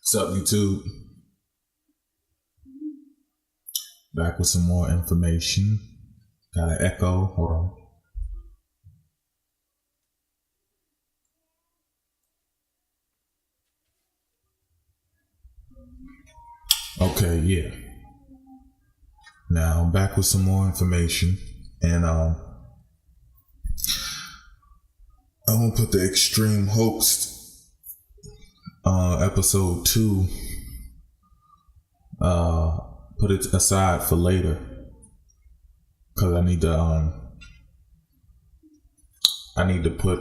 What's up, YouTube? Back with some more information. Got an echo. Hold on. Okay, yeah. Now I'm back with some more information, and I'm gonna put the Extreme Hoax episode 2. Put it aside for later, cause I need to put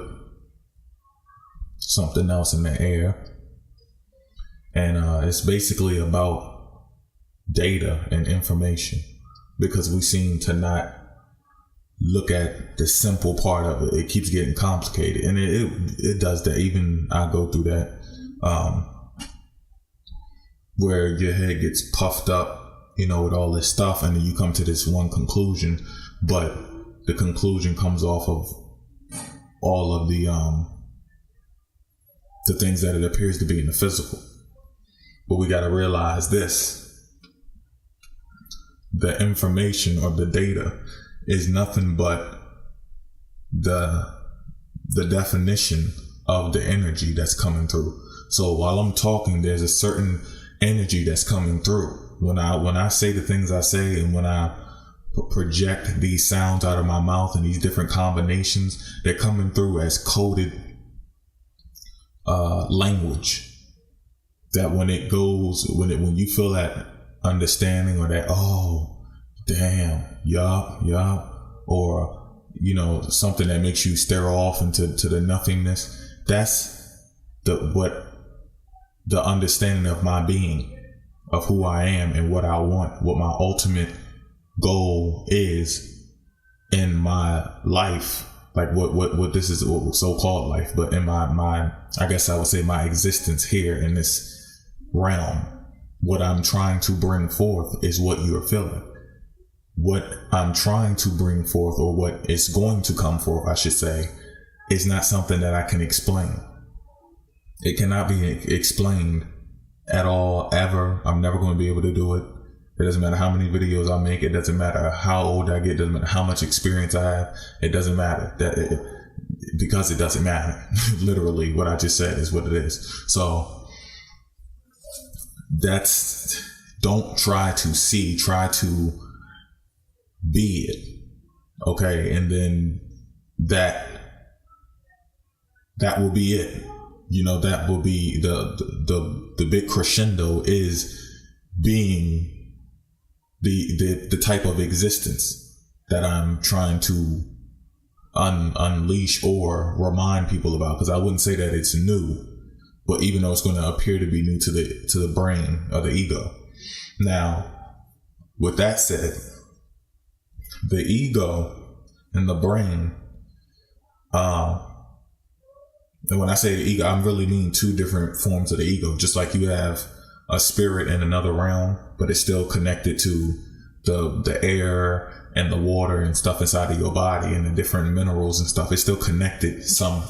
something else in the air, and it's basically about data and information, because we seem to not look at the simple part of it. It keeps getting complicated, and it does that. Even I go through that, where your head gets puffed up, with all this stuff, and then you come to this one conclusion, but the conclusion comes off of all of the things that it appears to be in the physical. But we got to realize this: the information or the data is nothing but the definition of the energy that's coming through. So while I'm talking, there's a certain energy that's coming through. When I say the things I say, and when I project these sounds out of my mouth and these different combinations, they're coming through as coded language. That when you feel that understanding, or that, oh damn, yup, or something that makes you stare off into the nothingness, that's the understanding of my being, of who I am and what I want, what my ultimate goal is in my life, like what this is, so-called life, but in my I guess I would say my existence here in this realm. What I'm trying to bring forth is what you're feeling. What I'm trying to bring forth, or what is going to come forth, I should say, is not something that I can explain. It cannot be explained at all, ever. I'm never going to be able to do it. It doesn't matter how many videos I make. It doesn't matter how old I get. It doesn't matter how much experience I have. It doesn't matter because it doesn't matter. Literally, what I just said is what it is. So don't try to see, try to be it. Okay. And then that will be it. That will be the big crescendo, is being the type of existence that I'm trying to unleash or remind people about. Because I wouldn't say that it's new, but even though it's going to appear to be new to the brain or the ego. Now, with that said, the ego and the brain, and when I say the ego, I really mean two different forms of the ego. Just like you have a spirit in another realm, but it's still connected to the air and the water and stuff inside of your body, and the different minerals and stuff. It's still connected some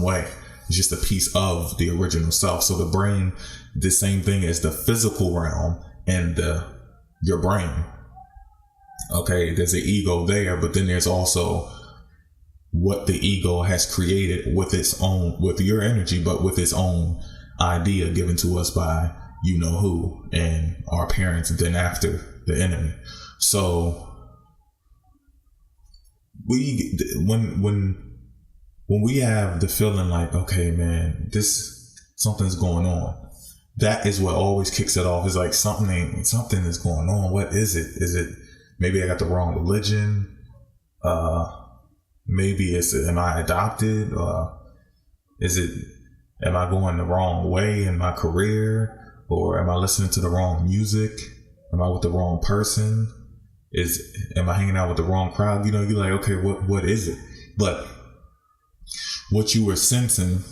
way. It's just a piece of the original self. So the brain, the same thing as the physical realm and your brain. Okay, there's an ego there, but then there's also what the ego has created with your energy, but with its own idea given to us by who, and our parents, and then after the enemy. So when we have the feeling like, okay, man, something's going on, that is what always kicks it off. Is like something is going on. What is it? Is it maybe I got the wrong religion? Maybe am I adopted? Am I going the wrong way in my career? Or am I listening to the wrong music? Am I with the wrong person? Am I hanging out with the wrong crowd? You're like, okay, what is it? But what you were sensing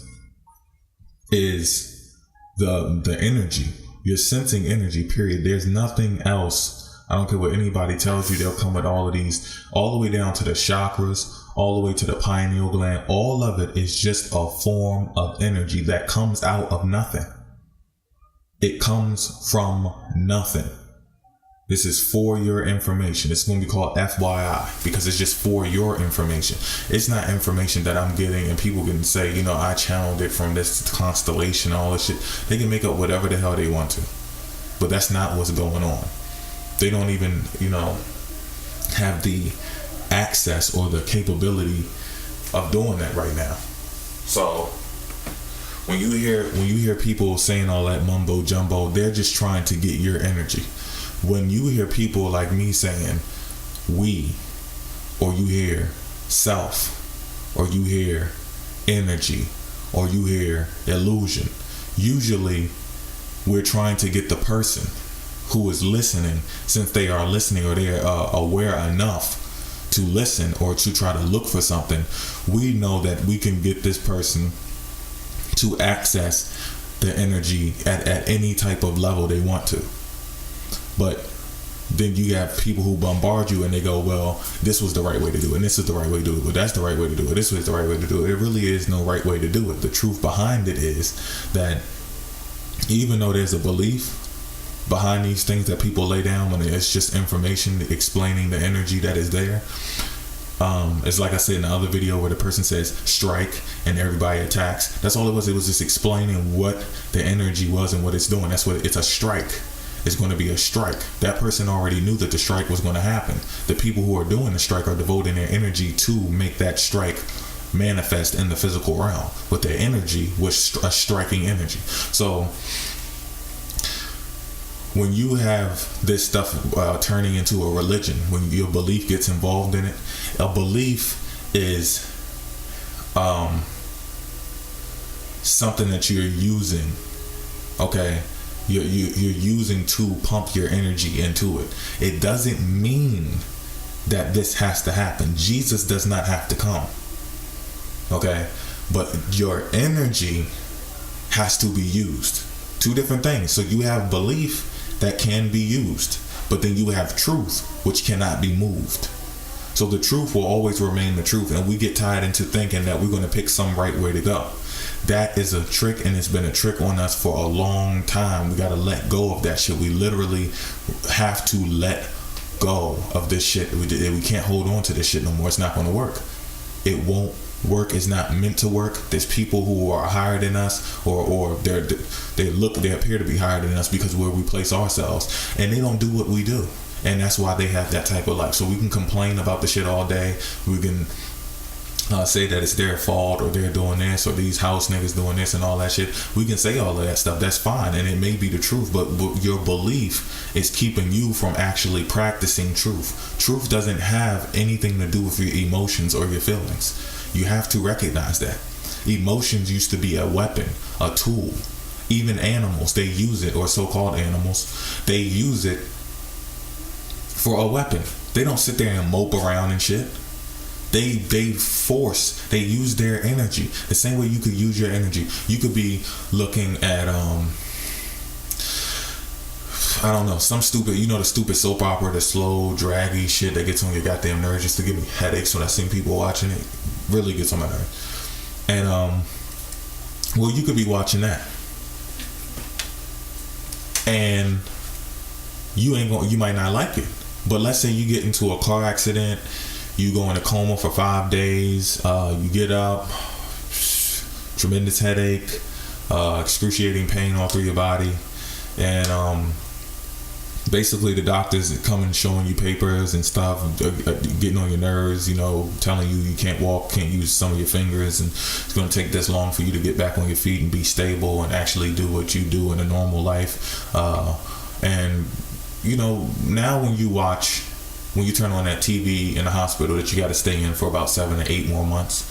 is the energy. You're sensing energy, period. There's nothing else. I don't care what anybody tells you. They'll come with all of these, all the way down to the chakras, all the way to the pineal gland. All of it is just a form of energy that comes out of nothing. It comes from nothing. This is for your information. It's going to be called FYI because it's just for your information. It's not information that I'm getting and people can say, you know, I channeled it from this constellation, all this shit. They can make up whatever the hell they want to. But that's not what's going on. They don't even, you know, have the access or the capability of doing that right now. So when you hear people saying all that mumbo jumbo, they're just trying to get your energy. When you hear people like me saying we, or you hear self, or you hear energy, or you hear illusion, usually we're trying to get the person who is listening, since they are listening or they are aware enough to listen or to try to look for something, we know that we can get this person to access the energy at any type of level they want to. But then you have people who bombard you and they go, well, this was the right way to do it, and this is the right way to do it, but that's the right way to do it, this was the right way to do it. It really is no right way to do it. The truth behind it is that even though there's a belief behind these things that people lay down, when it's just information explaining the energy that is there, it's like I said in the other video where the person says strike and everybody attacks. That's all it was. It was just explaining what the energy was and what it's doing. That's what it's a strike. It's going to be a strike. That person already knew that the strike was going to happen. The people who are doing the strike are devoting their energy to make that strike manifest in the physical realm, but their energy was a striking energy. So when you have this stuff turning into a religion, when your belief gets involved in it, a belief is something that you're using, okay? You're using to pump your energy into it. It doesn't mean that this has to happen. Jesus does not have to come, okay? But your energy has to be used. Two different things. So you have belief that can be used, but then you have truth, which cannot be moved. So the truth will always remain the truth, and we get tied into thinking that we're going to pick some right way to go. That is a trick, and it's been a trick on us for a long time. We got to let go of that shit. We literally have to let go of this shit. We can't hold on to this shit no more. It's not going to work. It won't work. It's not meant to work. There's people who are higher than us, or they appear to be higher than us because where we place ourselves, and they don't do what we do. And that's why they have that type of life. So we can complain about the shit all day. We can say that it's their fault, or they're doing this, or these house niggas doing this and all that shit. We can say all of that stuff. That's fine, and it may be the truth, but your belief is keeping you from actually practicing truth. Truth doesn't have anything to do with your emotions or your feelings. You have to recognize that. Emotions used to be a weapon, a tool. Even animals, they use it, or so-called animals, they use it for a weapon. They don't sit there and mope around and shit. They use their energy the same way you could use your energy. You could be looking at I don't know, some stupid, the stupid soap opera, the slow draggy shit that gets on your goddamn nerves, just to give me headaches when I see people watching it. Really gets on my nerves. And well, you could be watching that, and you might not like it. But let's say you get into a car accident, you go in a coma for 5 days, you get up, tremendous headache, excruciating pain all through your body, and basically the doctors come and showing you papers and stuff, getting on your nerves, telling you can't walk, can't use some of your fingers, and it's going to take this long for you to get back on your feet and be stable and actually do what you do in a normal life. And now when you turn on that TV in the hospital that you got to stay in for about 7 to 8 more months,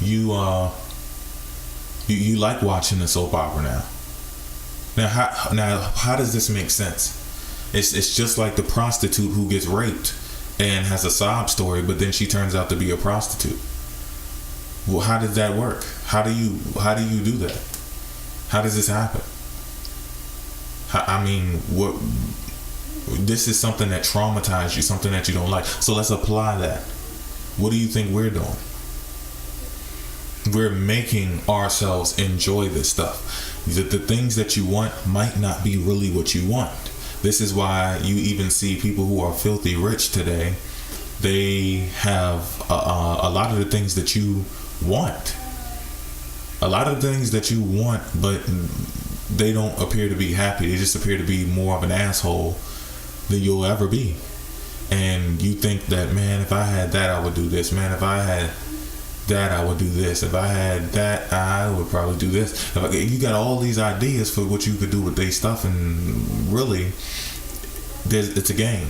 you like watching the soap opera now. Now how does this make sense? It's just like the prostitute who gets raped and has a sob story, but then she turns out to be a prostitute. Well, how does that work? How do you do that? How does this happen? What? This is something that traumatized you, something that you don't like. So let's apply that. What do you think we're doing? we're making ourselves enjoy this stuff. The things that you want might not be really what you want. This is why you even see people who are filthy rich today. They have a lot of the things that you want. A lot of things that you want, but they don't appear to be happy. They just appear to be more of an asshole than you'll ever be. And you think that, man, if I had that, I would do this. Man, if I had that, I would do this. If I had that, I would probably do this. You got all these ideas for what you could do with their stuff, and really, it's a game.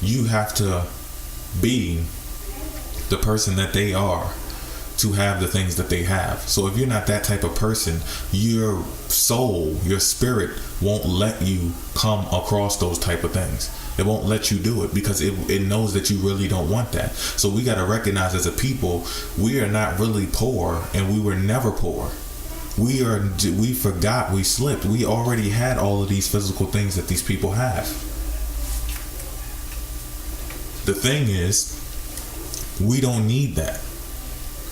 You have to be the person that they are to have the things that they have. So if you're not that type of person, your soul, your spirit won't let you come across those type of things. It won't let you do it because it knows that you really don't want that. So we got to recognize as a people, we are not really poor, and we were never poor. We forgot, we slipped. We already had all of these physical things that these people have. The thing is, we don't need that.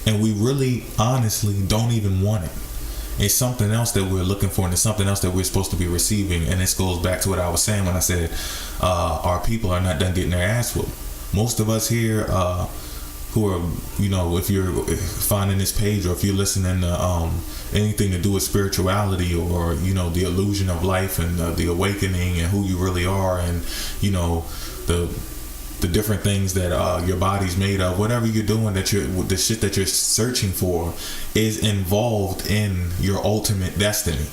And we really, honestly, don't even want it. It's something else that we're looking for, and it's something else that we're supposed to be receiving. And this goes back to what I was saying when I said our people are not done getting their ass whooped. Most of us here who are, if you're finding this page, or if you're listening to anything to do with spirituality, or, the illusion of life, and the awakening, and who you really are, and, the different things that your body's made of, whatever you're doing, the shit that you're searching for is involved in your ultimate destiny.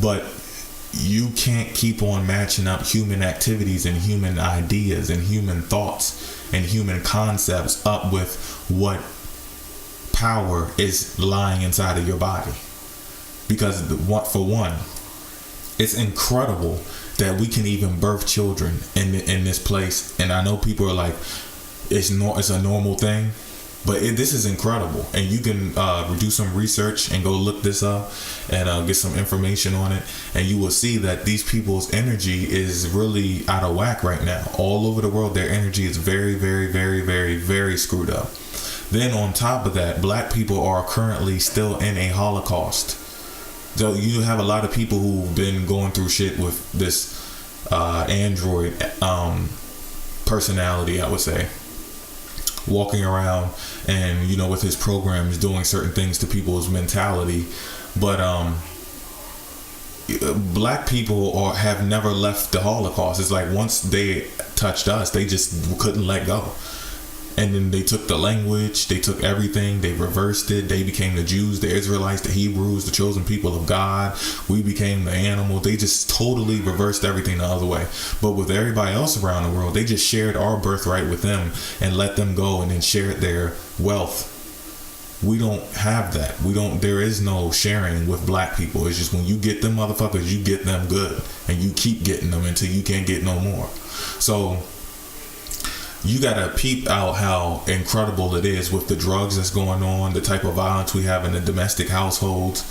But you can't keep on matching up human activities and human ideas and human thoughts and human concepts up with what power is lying inside of your body. Because for one, it's incredible that we can even birth children in this place. And I know people are like, it's a normal thing, but this is incredible. And you can do some research and go look this up and get some information on it, and you will see that these people's energy is really out of whack right now. All over the world, their energy is very, very, very, very, very screwed up. Then on top of that, black people are currently still in a Holocaust. So you have a lot of people who've been going through shit with this android personality, I would say, walking around and, with his programs doing certain things to people's mentality. But black people have never left the Holocaust. It's like once they touched us, they just couldn't let go. And then they took the language, they took everything, they reversed it. They became the Jews, the Israelites, the Hebrews, the chosen people of God. We became the animal. They just totally reversed everything the other way. But with everybody else around the world, they just shared our birthright with them and let them go, and then shared their wealth. We don't have that. There is no sharing with black people. It's just when you get them motherfuckers, you get them good. And you keep getting them until you can't get no more. So you gotta peep out how incredible it is with the drugs that's going on, the type of violence we have in the domestic households,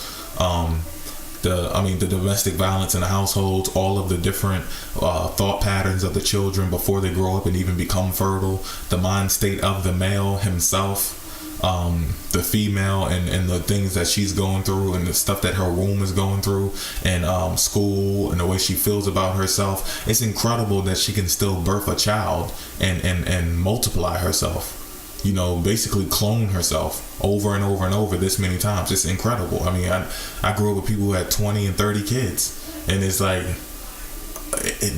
the domestic violence in the households, all of the different thought patterns of the children before they grow up and even become fertile, the mind state of the male himself, the female, and the things that she's going through, and the stuff that her womb is going through, and school, and the way she feels about herself. It's incredible that she can still birth a child and multiply herself, basically clone herself over and over and over this many times. It's incredible. I mean, I grew up with people who had 20 and 30 kids, and it's like,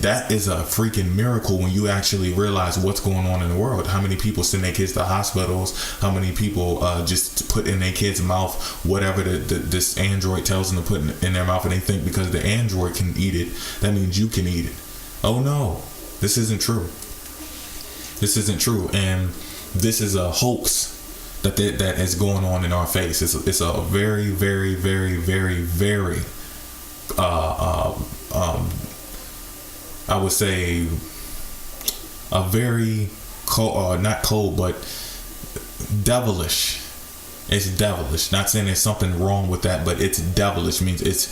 that is a freaking miracle when you actually realize what's going on in the world. How many people send their kids to hospitals? How many people just put in their kid's mouth whatever this android tells them to put in their mouth, and they think because the android can eat it, that means you can eat it. Oh no, this isn't true. This isn't true, and this is a hoax that is going on in our face. It's a very, very, very, very, very I would say a very cold, not cold, but devilish. It's devilish. Not saying there's something wrong with that, but it's devilish. Means it's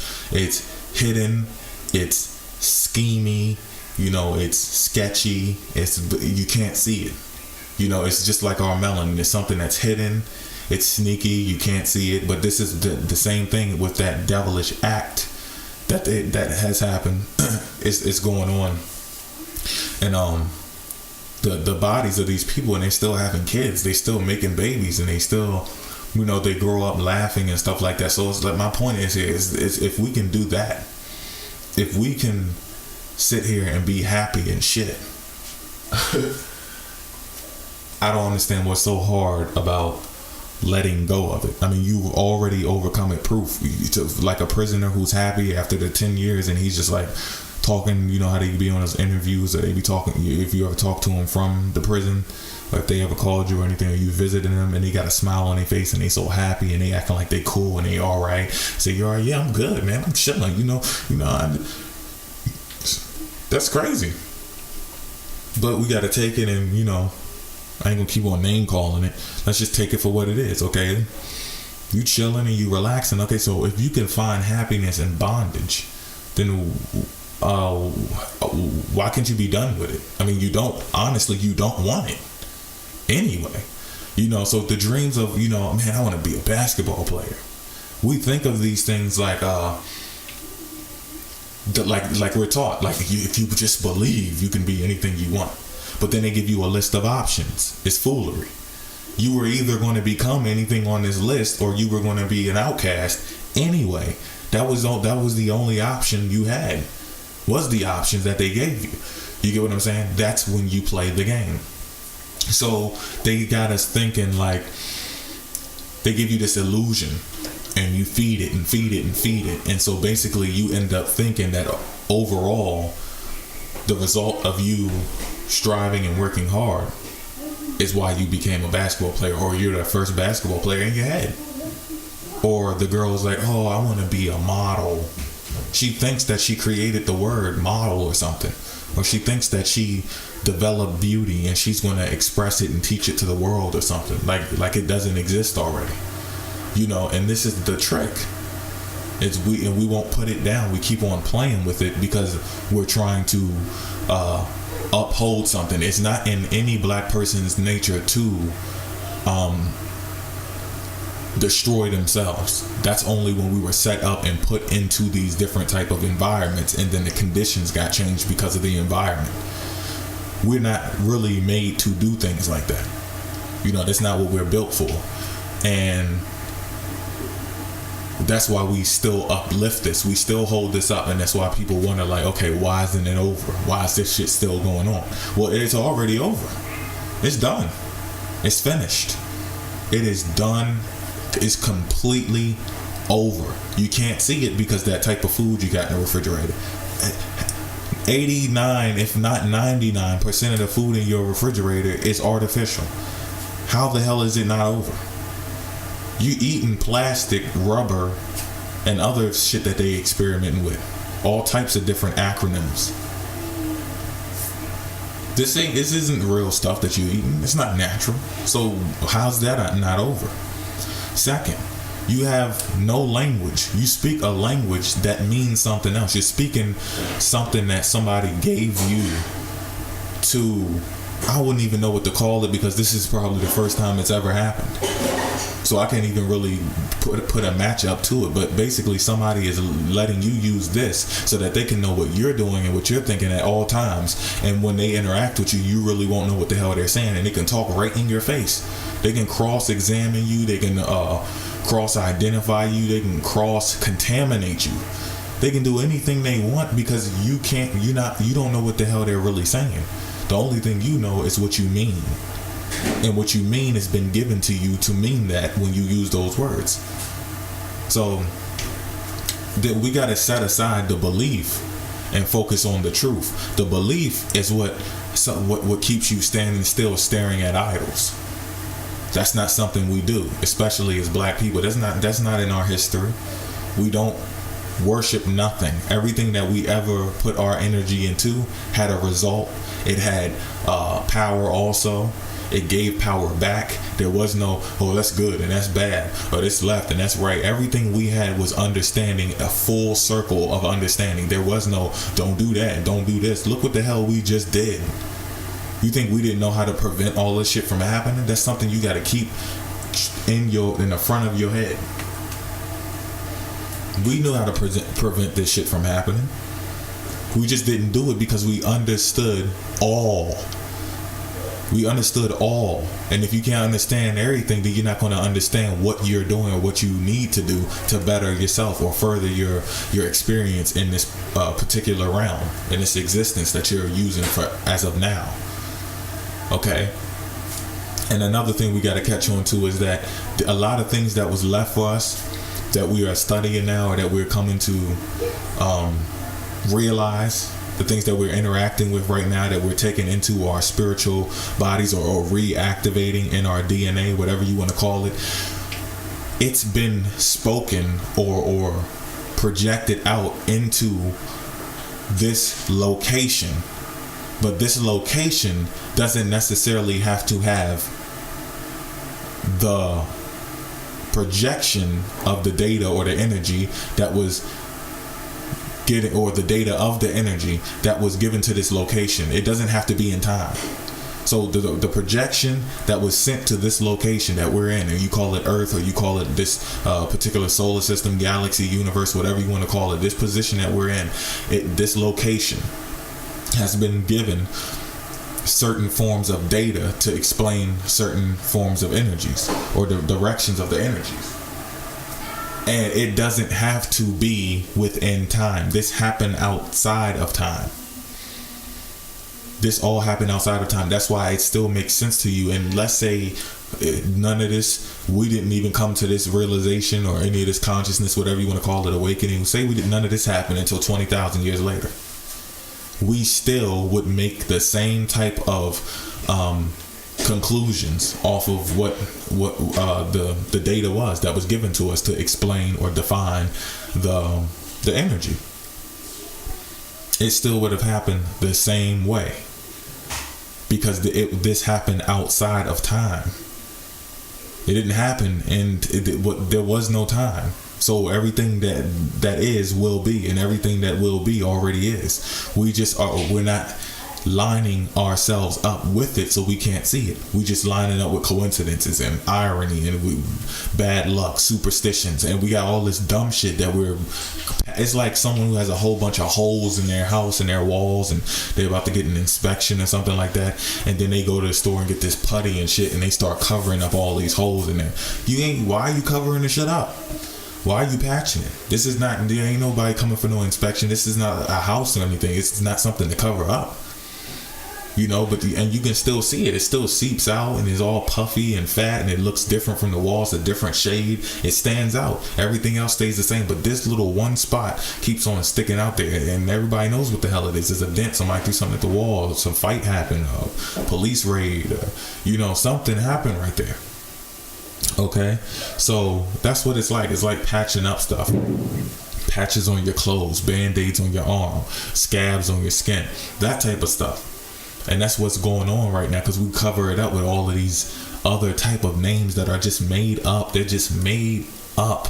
hidden, it's schemy, it's sketchy. You can't see it. It's just like our melanin. It's something that's hidden. It's sneaky. You can't see it. But this is the same thing with that devilish act that has happened. It's going on, and the bodies of these people, and they still having kids. They still making babies, and they still, they grow up laughing and stuff like that. So it's like, my point is here is if we can do that, if we can sit here and be happy and shit. I don't understand what's so hard about letting go of it. I mean, you've already overcome it. Proof. Like a prisoner who's happy after the 10 years, and he's just like talking, how they be on his interviews, or they be talking, if you ever talk to him from the prison, or if they ever called you or anything, or you visited them, and they got a smile on their face, and they so happy, and they acting like they cool, and they all right. Say, you all right? Yeah, I'm good, man. I'm chilling. That's crazy. But we got to take it, and I ain't gonna keep on name calling it. Let's just take it for what it is, okay? You chilling and you relaxing. Okay, so if you can find happiness in bondage, then why can't you be done with it? I mean, you don't want it anyway. So the dreams of, man, I want to be a basketball player. We think of these things like we're taught, like if you just believe, you can be anything you want. But then they give you a list of options. It's foolery. You were either going to become anything on this list, or you were going to be an outcast anyway. That was the only option you had. Was the options that they gave you. You get what I'm saying? That's when you play the game. So they got us thinking, like, they give you this illusion, and you feed it and feed it and feed it. And so basically you end up thinking that overall the result of you striving and working hard is why you became a basketball player, or you're the first basketball player in your head. Or the girl's like, oh, I want to be a model. She thinks that she created the word model or something. Or she thinks that she developed beauty and she's going to express it and teach it to the world or something. Like it doesn't exist already. And this is the trick. We won't put it down. We keep on playing with it because we're trying to uphold something. It's not in any black person's nature to destroy themselves. That's only when we were set up and put into these different type of environments, and then the conditions got changed because of the environment. We're not really made to do things like that. That's not what we're built for. And that's why we still uplift this. We still hold this up, and that's why people wonder, like, okay, why isn't it over? Why is this shit still going on? Well, it's already over. It's done. It's finished. It is done. It's completely over. You can't see it because that type of food you got in the refrigerator. 89, if not 99% of the food in your refrigerator is artificial. How the hell is it not over? You eating plastic, rubber, and other shit that they experimenting with. All types of different acronyms. This isn't real stuff that you eating. It's not natural. So how's that not over? Second, you have no language. You speak a language that means something else. You're speaking something that somebody gave you to, I wouldn't even know what to call it, because this is probably the first time it's ever happened. So I can't even really put a match up to it. But basically somebody is letting you use this so that they can know what you're doing and what you're thinking at all times. And when they interact with you, you really won't know what the hell they're saying. And they can talk right in your face. They can cross-examine you. They can cross-identify you. They can cross-contaminate you. They can do anything they want because you don't know what the hell they're really saying. The only thing you know is what you mean. And what you mean has been given to you to mean that when you use those words. So we got to set aside the belief and focus on the truth. The belief is what keeps you standing still staring at idols. That's not something we do, especially as black people. That's not in our history. We don't worship nothing. Everything that we ever put our energy into had a result. It had power also. It gave power back. There was no, oh, that's good and that's bad, or this left and that's right. Everything we had was understanding, a full circle of understanding. There was no, don't do that, don't do this. Look what the hell we just did. You think we didn't know how to prevent all this shit from happening? That's something you got to keep in the front of your head. We knew how to prevent this shit from happening. We just didn't do it because we understood all. We understood all. And if you can't understand everything, then you're not going to understand what you're doing or what you need to do to better yourself or further your experience in this particular realm, in this existence that you're using for as of now. Okay? And another thing we got to catch on to is that a lot of things that was left for us that we are studying now, or that we're coming to realize, the things that we're interacting with right now, that we're taking into our spiritual bodies or reactivating in our DNA, whatever you want to call it, it's been spoken or projected out into this location. But this location doesn't necessarily have to have the projection of the data or the energy that was getting, or the data of the energy that was given to this location. It doesn't have to be in time. So the projection that was sent to this location that we're in, and you call it Earth, or you call it this particular solar system, galaxy, universe, whatever you want to call it, this position that we're in, this location has been given certain forms of data to explain certain forms of energies or the directions of the energies. And it doesn't have to be within time. This happened outside of time. This all happened outside of time. That's why it still makes sense to you. And let's say none of this, we didn't even come to this realization or any of this consciousness, whatever you want to call it, awakening. Say none of this happened until 20,000 years later. We still would make the same type of conclusions off of what the data was that was given to us to explain or define the energy. It still would have happened the same way because this happened outside of time. It didn't happen, and there was no time. So everything that is will be, and everything that will be already is. We're not lining ourselves up with it, so we can't see it. We just lining up with coincidences and irony and bad luck, superstitions, and we got all this dumb shit that it's like someone who has a whole bunch of holes in their house and their walls, and they're about to get an inspection or something like that, and then they go to the store and get this putty and shit, and they start covering up all these holes in there. Why are you covering the shit up? Why are you patching it? There ain't nobody coming for no inspection. This is not a house or anything. It's not something to cover up. And you can still see it. It still seeps out and is all puffy and fat, and it looks different from the walls, a different shade. It stands out. Everything else stays the same, but this little one spot keeps on sticking out there, and everybody knows what the hell it is. It's a dent. Somebody threw something at the wall. Some fight happened. A police raid. Something happened right there. Okay, so that's what it's like. It's like patching up stuff. Patches on your clothes, band-aids on your arm, scabs on your skin, that type of stuff. And that's what's going on right now, because we cover it up with all of these other type of names that are just made up. They're just made up.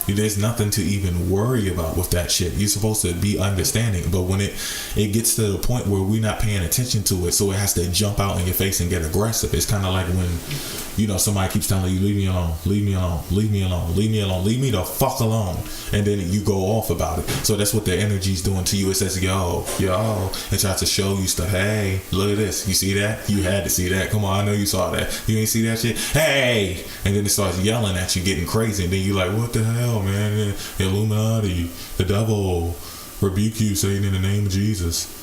There's nothing to even worry about with that shit. You're supposed to be understanding, but when it gets to the point where we're not paying attention to it, so it has to jump out in your face and get aggressive. It's kind of like when somebody keeps telling you, leave me alone, leave me alone, leave me alone, leave me alone, leave me the fuck alone, and then you go off about it. So that's what the energy's doing to you. It says yo, it tries to show you stuff. Hey, look at this. You see that? You had to see that. Come on, I know you saw that. You ain't see that shit? Hey, and then it starts yelling at you, getting crazy, and then you like, what the hell, man? The Illuminati, the devil, rebuke you, Satan, in the name of Jesus.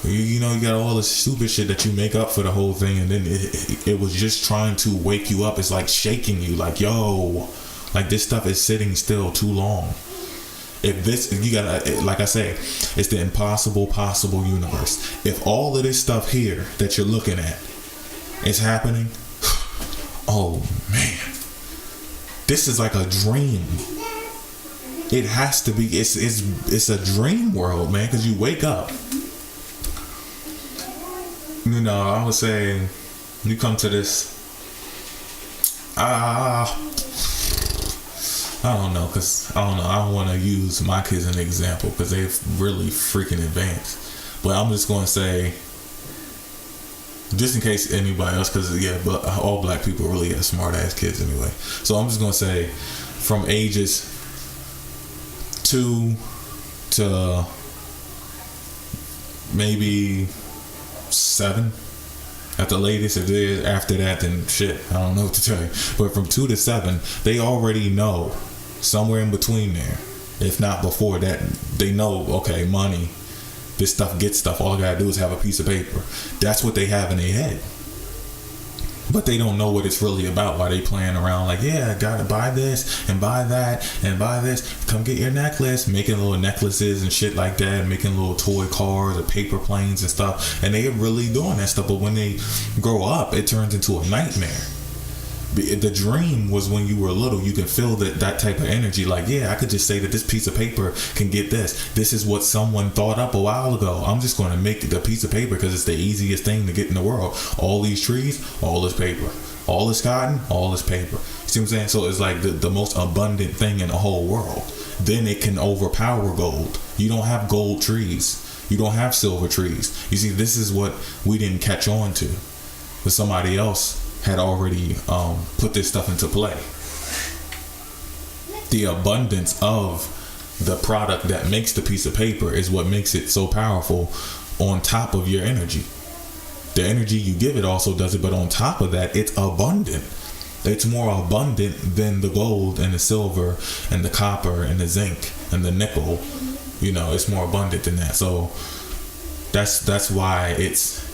You got all this stupid shit that you make up for the whole thing, and then it was just trying to wake you up. It's like shaking you, like, yo, like this stuff is sitting still too long. You gotta, like I say, it's the impossible possible universe. If all of this stuff here that you're looking at is happening, oh man, this is like a dream. It has to be. It's a dream world, man, because you wake up. I would say you come to this. I don't know, because I don't want to use my kids as an example because they're really freaking advanced. But I'm just going to say Just in case anybody else, because but all black people really have smart ass kids anyway. So I'm just gonna say, from ages 2 to maybe 7 at the latest. If they're after that, then shit, I don't know what to tell you. But from 2 to 7, they already know, somewhere in between there, if not before that, they know, okay, money, this stuff gets stuff. All I gotta do is have a piece of paper. That's what they have in their head. But they don't know what it's really about. Why they playing around like, yeah, I gotta buy this and buy that and buy this. Come get your necklace. Making little necklaces and shit like that. Making little toy cars or paper planes and stuff. And they are really doing that stuff. But when they grow up, it turns into a nightmare. The dream was when you were little, you can feel that type of energy. Like, yeah, I could just say that this piece of paper can get this. This is what someone thought up a while ago. I'm just going to make the piece of paper because it's the easiest thing to get in the world. All these trees, all this paper. All this cotton, all this paper. See what I'm saying? So it's like the most abundant thing in the whole world. Then it can overpower gold. You don't have gold trees. You don't have silver trees. You see, this is what we didn't catch on to. But somebody else had already put this stuff into play. The abundance of the product that makes the piece of paper is what makes it so powerful, on top of your energy. The energy you give it also does it, but on top of that, it's abundant. It's more abundant than the gold and the silver and the copper and the zinc and the nickel. You know, it's more abundant than that. So that's why it's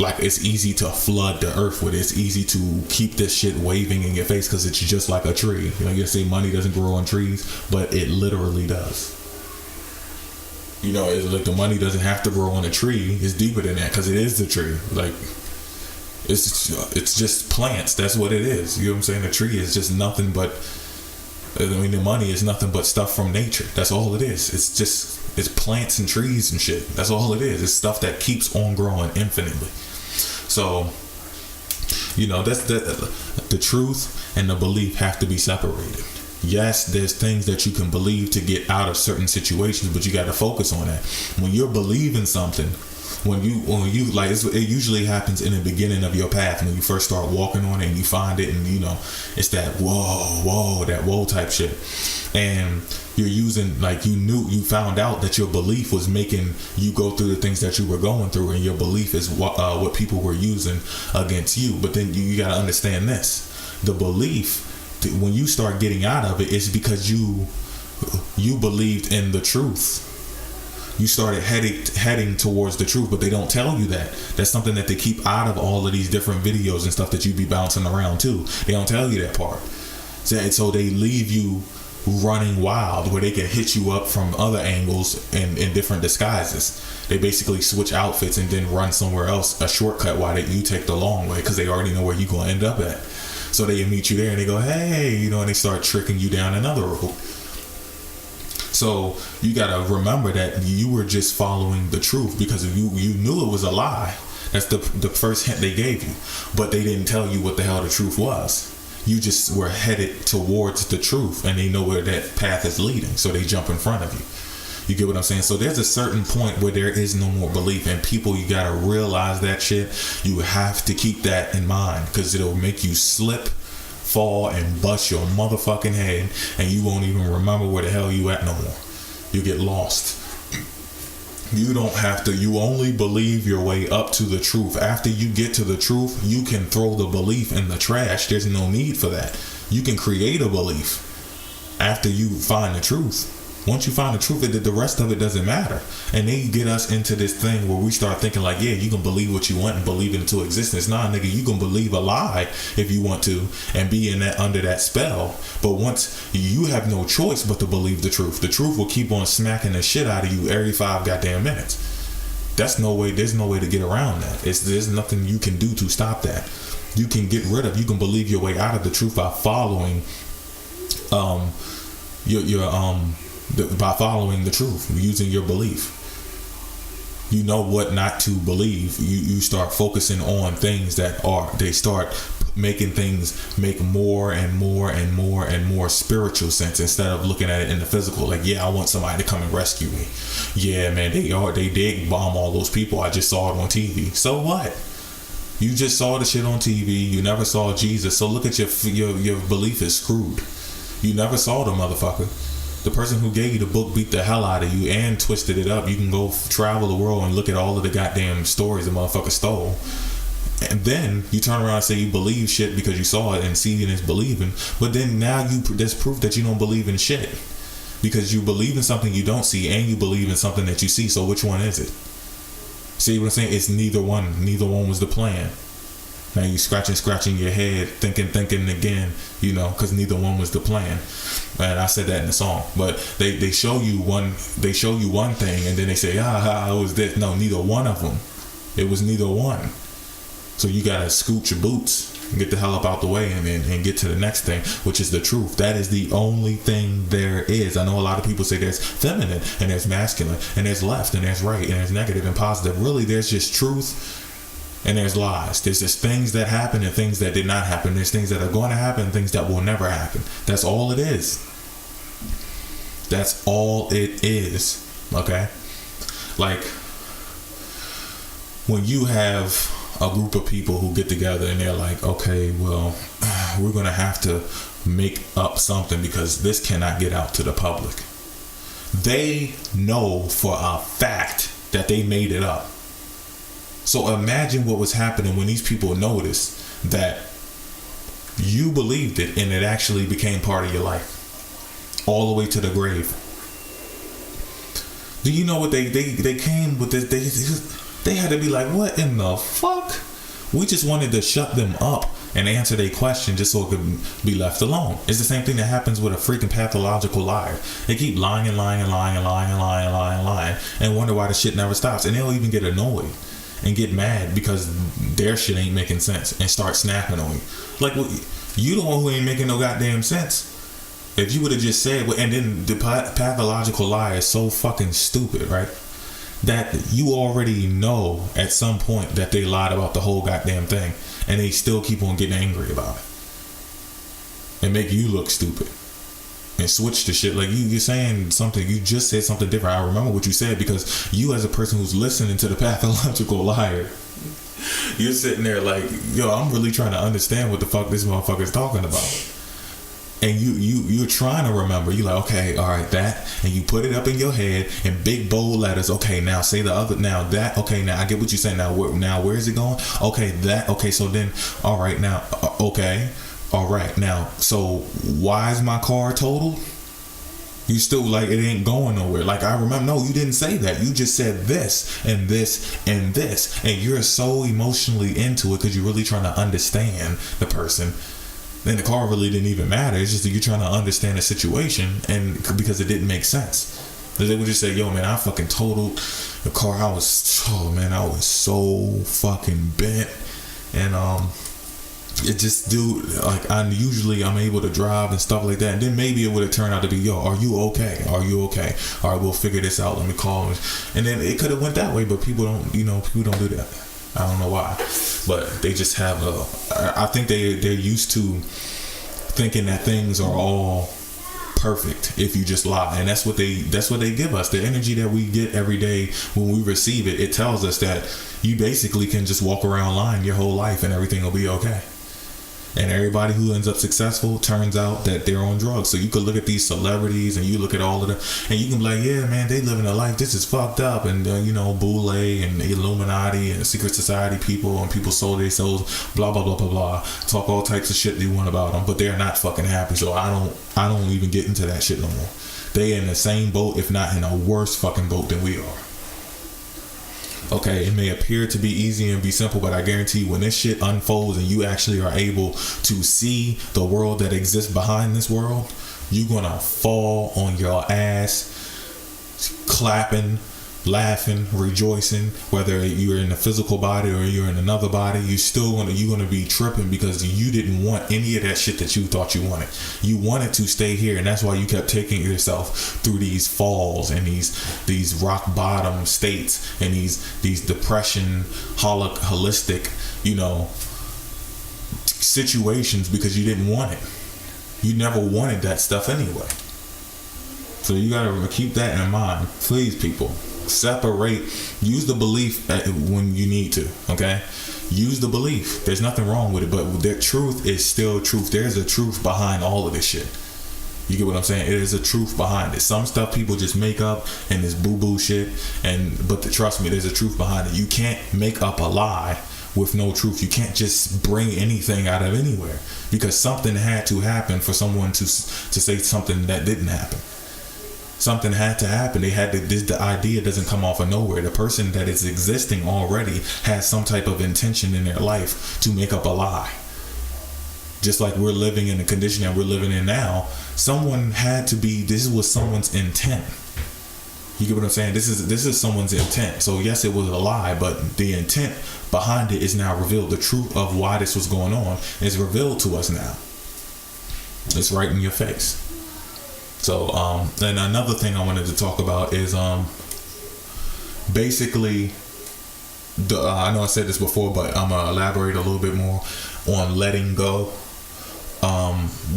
like, it's easy to flood the earth with it. It's easy to keep this shit waving in your face because it's just like a tree. You know, you say money doesn't grow on trees, but it literally does. You know, it's like the money doesn't have to grow on a tree. It's deeper than that because it is the tree. Like, it's just plants. That's what it is. You know what I'm saying? The tree is just nothing but, I mean, the money is nothing but stuff from nature. That's all it is. It's plants and trees and shit. That's all it is. It's stuff that keeps on growing infinitely. So, you know, that's the truth and the belief have to be separated. Yes, there's things that you can believe to get out of certain situations, but you got to focus on that. When you're believing something, when you like, it usually happens in the beginning of your path when you first start walking on it and you find it, and you know, it's that whoa type shit. And you're using, like, you found out that your belief was making you go through the things that you were going through, and your belief is what people were using against you. But then you got to understand this: the belief, when you start getting out of it, it's because you believed in the truth. You started heading towards the truth, but they don't tell you that. That's something that they keep out of all of these different videos and stuff that you be bouncing around too. They don't tell you that part. So they leave you running wild, where they can hit you up from other angles and in different disguises. They basically switch outfits and then run somewhere else, a shortcut, while you take the long way, because they already know where you're going to end up at. So they meet you there and they go, hey, you know, and they start tricking you down another road. So you got to remember that you were just following the truth because you knew it was a lie. That's the first hint they gave you. But they didn't tell you what the hell the truth was. You just were headed towards the truth, and they know where that path is leading. So they jump in front of you. You get what I'm saying? So there's a certain point where there is no more belief, and people, you got to realize that shit. You have to keep that in mind, because it'll make you slip, fall, and bust your motherfucking head, and you won't even remember where the hell you at no more. You get lost. You don't have to. You only believe your way up to the truth. After you get to the truth, you can throw the belief in the trash. There's no need for that. You can create a belief after you find the truth. Once you find the truth, the rest of it doesn't matter. And they get us into this thing where we start thinking like, yeah, you can believe what you want and believe it into existence. Nah, nigga, you can believe a lie if you want to and be in that, under that spell. But once you have no choice but to believe the truth will keep on smacking the shit out of you every 5 goddamn minutes. There's no way to get around that. There's nothing you can do to stop that. You can believe your way out of the truth by following by following the truth, using your belief. You know what not to believe. You start focusing on things they start making things make more and more and more and more spiritual sense, instead of looking at it in the physical. Like, yeah, I want somebody to come and rescue me. Yeah, man, they did bomb all those people. I just saw it on TV. So what? You just saw the shit on TV. You never saw Jesus. So look at your belief is screwed. You never saw the motherfucker. The person who gave you the book beat the hell out of you and twisted it up. You can go travel the world and look at all of the goddamn stories the motherfucker stole. And then you turn around and say you believe shit because you saw it, and seeing is believing. But then now there's proof that you don't believe in shit. Because you believe in something you don't see, and you believe in something that you see. So which one is it? See what I'm saying? It's neither one. Neither one was the plan. Now you scratching your head, thinking again, because neither one was the plan. And I said that in the song. But they show you one thing, and then they say, it was this. No, neither one of them. It was neither one. So you gotta scoot your boots and get the hell up out the way, and get to the next thing, which is the truth. That is the only thing there is. I know a lot of people say there's feminine and there's masculine and there's left and there's right and there's negative and positive. Really, there's just truth and there's lies. There's just things that happen and things that did not happen. There's things that are going to happen and things that will never happen. That's all it is. That's all it is. Okay? Like, when you have a group of people who get together and they're like, okay, well, we're going to have to make up something because this cannot get out to the public. They know for a fact that they made it up. So imagine what was happening when these people noticed that you believed it and it actually became part of your life all the way to the grave. Do you know what they came with this? They had to be like, what in the fuck? We just wanted to shut them up and answer their question just so it could be left alone. It's the same thing that happens with a freaking pathological liar. They keep lying and lying and lying and lying and lying and lying and lying and wonder why the shit never stops. And they'll even get annoyed and get mad because their shit ain't making sense and start snapping on you. Like, well, you the one who ain't making no goddamn sense. If you would have just said, and then the pathological liar is so fucking stupid, right? That you already know at some point that they lied about the whole goddamn thing, and they still keep on getting angry about it and make you look stupid and switch the shit. Like you're saying something, you just said something different. I remember what you said because you, as a person who's listening to the pathological liar, you're sitting there like, yo, I'm really trying to understand what the fuck this motherfucker's talking about. And you're trying to remember. You're like, okay, all right, that. And you put it up in your head in big bold letters. Okay, now say the other. Now that. Okay, now I get what you're saying. Now where is it going? Okay, that. Okay, so then, all right, now, okay, all right, now. So why is my car totaled? You still like it ain't going nowhere. Like I remember, no, you didn't say that. You just said this and this and this, and you're so emotionally into it because you're really trying to understand the person. Then the car really didn't even matter. It's just that you're trying to understand the situation, and because it didn't make sense. They would just say, yo, man, I fucking totaled the car. I was so fucking bent. And it just, dude, like I'm able to drive and stuff like that. And then maybe it would have turned out to be, yo, are you okay? Are you okay? All right, we'll figure this out. Let me call. And then it could have went that way, but people don't do that. I don't know why, but they just have I think they're used to thinking that things are all perfect if you just lie, and that's what they give us. The energy that we get every day when we receive it, it tells us that you basically can just walk around lying your whole life and everything will be okay. And everybody who ends up successful turns out that they're on drugs. So you could look at these celebrities and you look at all of them and you can be like, yeah, man, they living a life. This is fucked up. And, Boule and Illuminati and secret society people and people sold their souls, blah, blah, blah, blah, blah. Talk all types of shit they want about them, but they're not fucking happy. So I don't even get into that shit no more. They in the same boat, if not in a worse fucking boat than we are. Okay, it may appear to be easy and be simple, but I guarantee you when this shit unfolds and you actually are able to see the world that exists behind this world, you're gonna fall on your ass, clapping, laughing, rejoicing. Whether you're in a physical body or you're in another body, you're gonna be tripping because you didn't want any of that shit that you thought you wanted. You wanted to stay here, and that's why you kept taking yourself through these falls and these rock bottom states and these depression holistic situations because you didn't want it. You never wanted that stuff anyway. So you gotta keep that in mind, please, people. separate. Use the belief when you need to. Okay, use the belief. There's nothing wrong with it, but the truth is still truth. There's a truth behind all of this shit. You get what I'm saying? It is a truth behind it. Some stuff people just make up and this boo-boo shit. But trust me, there's a truth behind it. You can't make up a lie with no truth. You can't just bring anything out of anywhere, because something had to happen for someone to say something that didn't happen. Something had to happen. The idea doesn't come off of nowhere. The person that is existing already has some type of intention in their life to make up a lie. Just like we're living in the condition that we're living in now, this was someone's intent. You get what I'm saying? This is someone's intent. So yes, it was a lie, but the intent behind it is now revealed. The truth of why this was going on is revealed to us now. It's right in your face. So, and another thing I wanted to talk about is, basically, I know I said this before, but I'm gonna elaborate a little bit more on letting go.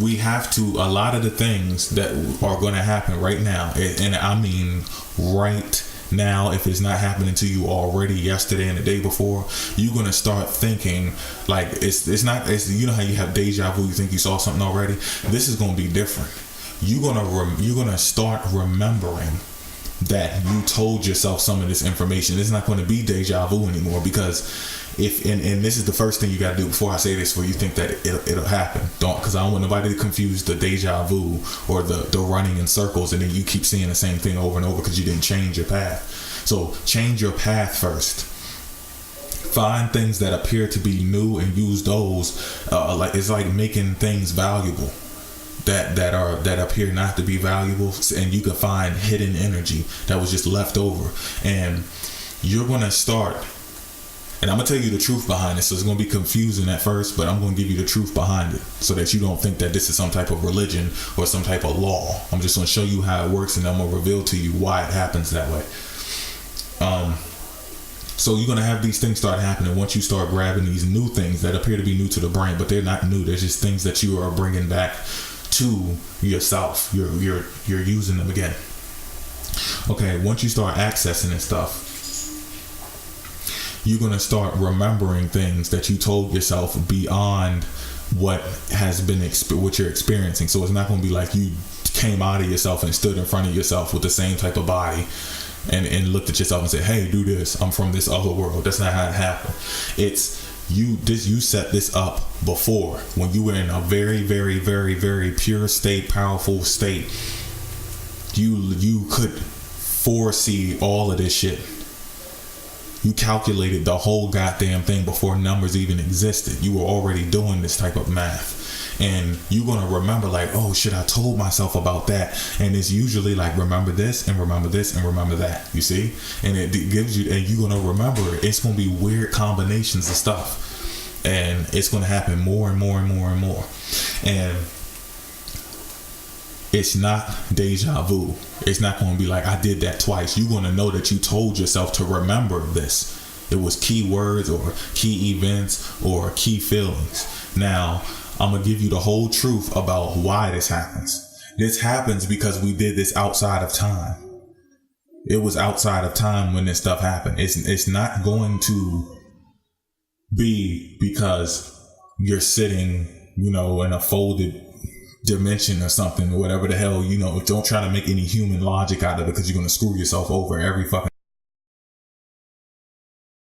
We have to, a lot of the things that are going to happen right now, and I mean right now, if it's not happening to you already yesterday and the day before, you're going to start thinking like it's you know how you have deja vu, you think you saw something already. This is going to be different. You're going to start remembering that you told yourself some of this information. It's not going to be deja vu anymore, because and this is the first thing you got to do before I say this, where you think that it'll happen. Because I don't want nobody to confuse the deja vu or the running in circles, and then you keep seeing the same thing over and over because you didn't change your path. So change your path first. Find things that appear to be new and use those. It's like making things valuable that appear not to be valuable, and you can find hidden energy that was just left over, and you're going to start. And I'm going to tell you the truth behind it, so it's going to be confusing at first, but I'm going to give you the truth behind it so that you don't think that this is some type of religion or some type of law. I'm just going to show you how it works, and I'm going to reveal to you why it happens that way. So you're going to have these things start happening once you start grabbing these new things that appear to be new to the brain, but they're not new. They're just things that you are bringing back to yourself. You're using them again. Okay, once you start accessing this stuff, you're going to start remembering things that you told yourself beyond what has been what you're experiencing. So it's not going to be like you came out of yourself and stood in front of yourself with the same type of body and looked at yourself and said, hey, do this, I'm from this other world. That's not how it happened. It's you set this up before, when you were in a very, very, very, very pure state, powerful state. You could foresee all of this shit. You calculated the whole goddamn thing before numbers even existed. You were already doing this type of math. And you're going to remember like, oh shit, I told myself about that. And it's usually like, remember this and remember this and remember that. You see? And it gives you, and you're going to remember it. It's going to be weird combinations of stuff. And it's going to happen more and more and more and more. And it's not deja vu. It's not going to be like, I did that twice. You're going to know that you told yourself to remember this. It was key words or key events or key feelings. Now, I'm going to give you the whole truth about why this happens. This happens because we did this outside of time. It was outside of time when this stuff happened. It's not going to be because you're sitting, in a folded dimension or something, or whatever the hell, don't try to make any human logic out of it, because you're going to screw yourself over every fucking